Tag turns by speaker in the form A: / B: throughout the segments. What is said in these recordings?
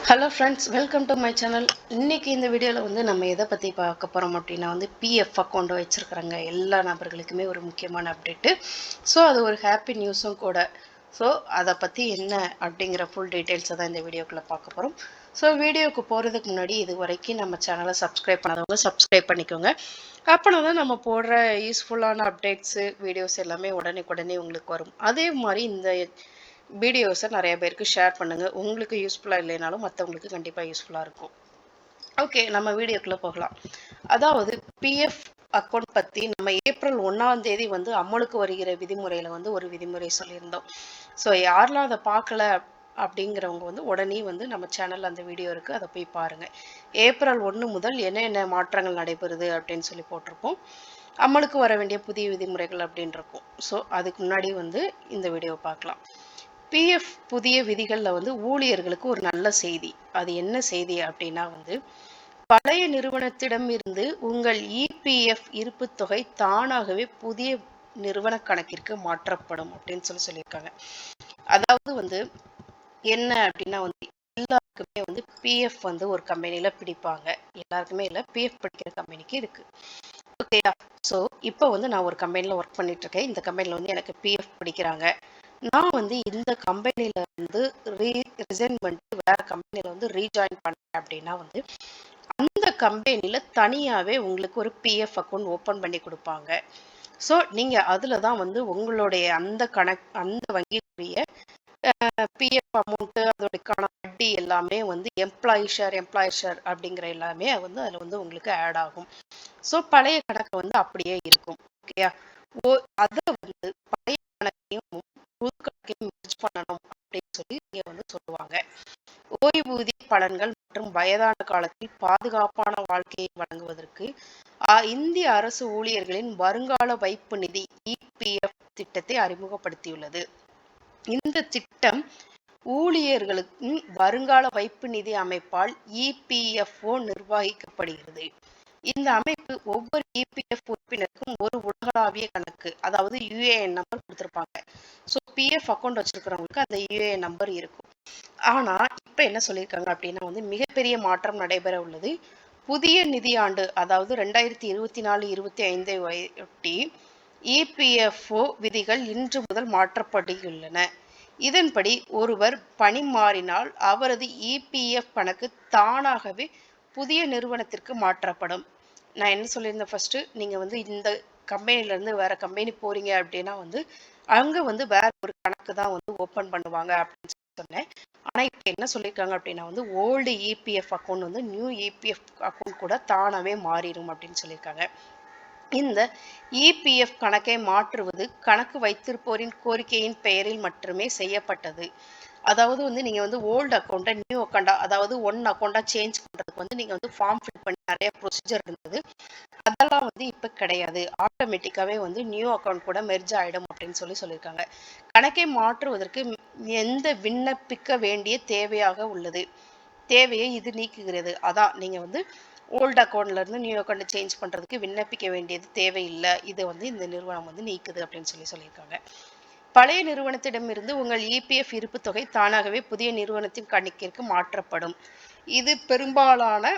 A: Hello friends, welcome to my channel. இன்றைக்கி இந்த வீடியோவில் வந்து நம்ம எதை பற்றி பார்க்க போகிறோம் அப்படின்னா வந்து பிஎஃப் அக்கௌண்ட் வச்சுருக்குறாங்க எல்லா நபர்களுக்குமே ஒரு முக்கியமான அப்டேட்டு. ஸோ அது ஒரு ஹாப்பி நியூஸும் கூட. ஸோ அதை பற்றி என்ன அப்படிங்கிற ஃபுல் டீட்டெயில்ஸை தான் இந்த வீடியோக்குள்ளே பார்க்க போகிறோம். ஸோ வீடியோவுக்கு போகிறதுக்கு முன்னாடி இது வரைக்கும் நம்ம சேனலை சப்ஸ்கிரைப் பண்ணாதவங்க சப்ஸ்கிரைப் பண்ணிக்கோங்க. அப்போனா தான் நம்ம போடுற யூஸ்ஃபுல்லான அப்டேட்ஸு வீடியோஸ் எல்லாமே உடனே உங்களுக்கு வரும். அதே மாதிரி இந்த வீடியோஸை நிறைய பேருக்கு ஷேர் பண்ணுங்கள். உங்களுக்கு யூஸ்ஃபுல்லாக இல்லைனாலும் மற்றவங்களுக்கு கண்டிப்பாக யூஸ்ஃபுல்லாக இருக்கும். ஓகே, நம்ம வீடியோக்குள்ளே போகலாம். அதாவது பிஎஃப் அக்கௌண்ட் பற்றி நம்ம ஏப்ரல் 1 வந்து அமலுக்கு வருகிற விதிமுறையில் வந்து ஒரு விதிமுறை சொல்லியிருந்தோம். ஸோ யாரெல்லாம் அதை பார்க்கல அப்படிங்கிறவங்க வந்து உடனே வந்து நம்ம சேனலில் அந்த வீடியோ இருக்குது, அதை போய் பாருங்கள். ஏப்ரல் 1 முதல் என்னென்ன மாற்றங்கள் நடைபெறுது அப்படின்னு சொல்லி போட்டிருப்போம். அமலுக்கு வர வேண்டிய புதிய விதிமுறைகள் அப்படின்னு இருக்கும். ஸோ அதுக்கு முன்னாடி வந்து இந்த வீடியோவை பார்க்கலாம். பிஎஃப் புதிய விதிகளில் வந்து ஊழியர்களுக்கு ஒரு நல்ல செய்தி. அது என்ன செய்தி அப்படின்னா வந்து பழைய நிறுவனத்திடம் இருந்து உங்கள் இபிஎஃப் இருப்பு தொகை தானாகவே புதிய நிறுவன கணக்கிற்கு மாற்றப்படும் அப்படின்னு சொல்லியிருக்காங்க. அதாவது வந்து என்ன அப்படின்னா வந்து எல்லாருக்குமே வந்து பிஎஃப் வந்து ஒரு கம்பெனியில் பிடிப்பாங்க. எல்லாருக்குமே இல்லை, பிஎஃப் பிடிக்கிற கம்பெனிக்கு இருக்கு. ஓகேயா? ஸோ இப்போ வந்து நான் ஒரு கம்பெனியில் ஒர்க் பண்ணிட்டு இருக்கேன். இந்த கம்பெனியில் வந்து எனக்கு பிஎஃப் பிடிக்கிறாங்க. நான் வந்து இந்த கம்பெனியில் வந்து ரிசைன் பண்ணிட்டு வேற கம்பெனியில் வந்து ரீஜாயின் பண்ணேன் அப்படின்னா வந்து அந்த கம்பெனியில் தனியாகவே உங்களுக்கு ஒரு பிஎஃப் அக்கௌண்ட் ஓப்பன் பண்ணி கொடுப்பாங்க. ஸோ நீங்கள் அதில் தான் வந்து உங்களுடைய அந்த வங்கிக்குரிய பிஎஃப் அமௌண்ட்டு, அதோடக்கான வட்டி எல்லாமே வந்து எம்ப்ளாயி ஷேர் அப்படிங்கிற எல்லாமே வந்து அதில் வந்து உங்களுக்கு ஆட் ஆகும். ஸோ பழைய கணக்கு வந்து அப்படியே இருக்கும். ஓகேயா? அதை வந்து பழைய கணக்கையும் புது கணக்கையும் மெர்ஜ் பண்ணணும் அப்படின்னு சொல்லி இங்கே வந்து சொல்லுவாங்க. ஓய்வூதிய பலன்கள் மற்றும் வயதான காலத்தில் பாதுகாப்பான வாழ்க்கையை வழங்குவதற்கு இந்திய அரசு ஊழியர்களின் வருங்கால வைப்பு நிதி இபிஎஃப் திட்டத்தை அறிமுகப்படுத்தியுள்ளது. இந்த திட்டம் ஊழியர்களுக்கு வருங்கால வைப்பு நிதி அமைப்பால் இபிஎஃப்ஓ நிர்வகிக்கப்படுகிறது. இந்த அமைப்பு ஒவ்வொரு இபிஎஃப் உறுப்பினருக்கும் ஒரு உலகளாவிய கணக்கு, அதாவது யுஏஎன் நம்பர் கொடுத்திருப்பாங்க. ஸோ பிஎஃப் அக்கௌண்ட் வச்சிருக்கிறவங்களுக்கு அந்த யுஏஎன் நம்பர் இருக்கும். ஆனா இப்ப என்ன சொல்லியிருக்காங்க அப்படின்னா வந்து மிகப்பெரிய மாற்றம் நடைபெற உள்ளது. புதிய நிதியாண்டு, அதாவது 2024-25 ஒட்டி இபிஎஃப்ஓ விதிகள் இன்று முதல் மாற்றப்பட்டுள்ளன. இதன்படி ஒருவர் பணி மாறினால் அவரது இபிஎஃப் கணக்கு தானாகவே புதிய நிறுவனத்திற்கு மாற்றப்படும். நான் என்ன சொல்லியிருந்தேன் ஃபர்ஸ்ட், நீங்க வந்து இந்த கம்பெனில இருந்து வேற கம்பெனி போறீங்க அப்படின்னா வந்து அங்க வந்து வேற ஒரு கணக்கு தான் வந்து ஓபன் பண்ணுவாங்க அப்படின்னு சொன்னேன். ஆனா இப்ப என்ன சொல்லியிருக்காங்க அப்படின்னா வந்து ஓல்டு இபிஎஃப் அக்கௌண்ட் வந்து நியூ இபிஎஃப் அக்கௌண்ட் கூட தானாவே மாறிடும் அப்படின்னு சொல்லியிருக்காங்க. இந்த இபிஎஃப் கணக்கை மாற்றுவது கணக்கு வைத்திருப்போரின் கோரிக்கையின் பெயரில் மட்டுமே செய்யப்பட்டது. அதாவது வந்து நீங்க வந்து ஓல்டு அக்கௌண்ட்டை நியூ அக்கௌண்டா, அதாவது அக்கௌண்டா சேஞ்ச் பண்றதுக்கு வந்து நீங்க வந்து ஃபார்ம் ஃபில் பண்ணி நிறைய ப்ரொசீஜர் இருந்தது. அதெல்லாம் வந்து இப்ப கிடையாது. ஆட்டோமேட்டிக்காவே வந்து நியூ அக்கௌண்ட் கூட மெர்ஜ் ஆயிடும் அப்படின்னு சொல்லியிருக்காங்க. கணக்கை மாற்றுவதற்கு எந்த விண்ணப்பிக்க வேண்டிய தேவையை இது நீக்குகிறது. அதான் நீங்க வந்து ஓல்டு அக்கௌண்ட்ல இருந்து நியூ அக்கௌண்ட் சேஞ்ச் பண்றதுக்கு விண்ணப்பிக்க வேண்டியது தேவையில்லை. இது வந்து இந்த நிறுவனம் வந்து நீக்குது அப்படின்னு சொல்லியிருக்காங்க. பழைய நிறுவனத்திடமிருந்து உங்கள் இபிஎஃப் இருப்பு தொகை தானாகவே புதிய நிறுவனத்தின் கணக்கிற்கு மாற்றப்படும். இது பெரும்பாலான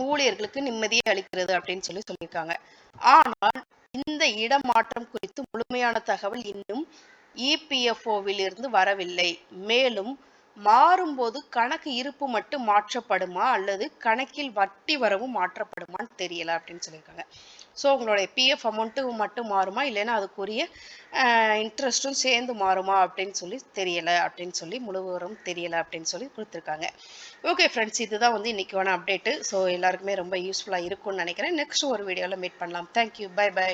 A: ஊழியர்களுக்கு நிம்மதியை அளிக்கிறது அப்படின்னு சொல்லியிருக்காங்க. ஆனால் இந்த இடமாற்றம் குறித்து முழுமையான தகவல் இன்னும் இபிஎஃப்ஓவில் இருந்து வரவில்லை. மேலும் மாறும்போது கணக்கு இருப்பு மட்டும் மாற்றப்படுமா அல்லது கணக்கில் வட்டி வரவும் மாற்றப்படுமான்னு தெரியல அப்படின்னு சொல்லியிருக்காங்க. ஸோ உங்களுடைய பிஎஃப் அமௌண்ட்டு மட்டும் மாறுமா, இல்லைன்னா அதுக்குரிய இன்ட்ரெஸ்ட்டும் சேர்ந்து மாறுமா அப்படின்னு தெரியலை முழு விவரம் தெரியலை அப்படின்னு கொடுத்துருக்காங்க. ஓகே ஃப்ரெண்ட்ஸ், இதுதான் வந்து இன்னைக்கான அப்டேட்டு. ஸோ எல்லாருக்குமே ரொம்ப யூஸ்ஃபுல்லாக இருக்கும்னு நினைக்கிறேன். நெக்ஸ்ட் ஒரு வீடியோவில் மீட் பண்ணலாம். Thank you, bye by.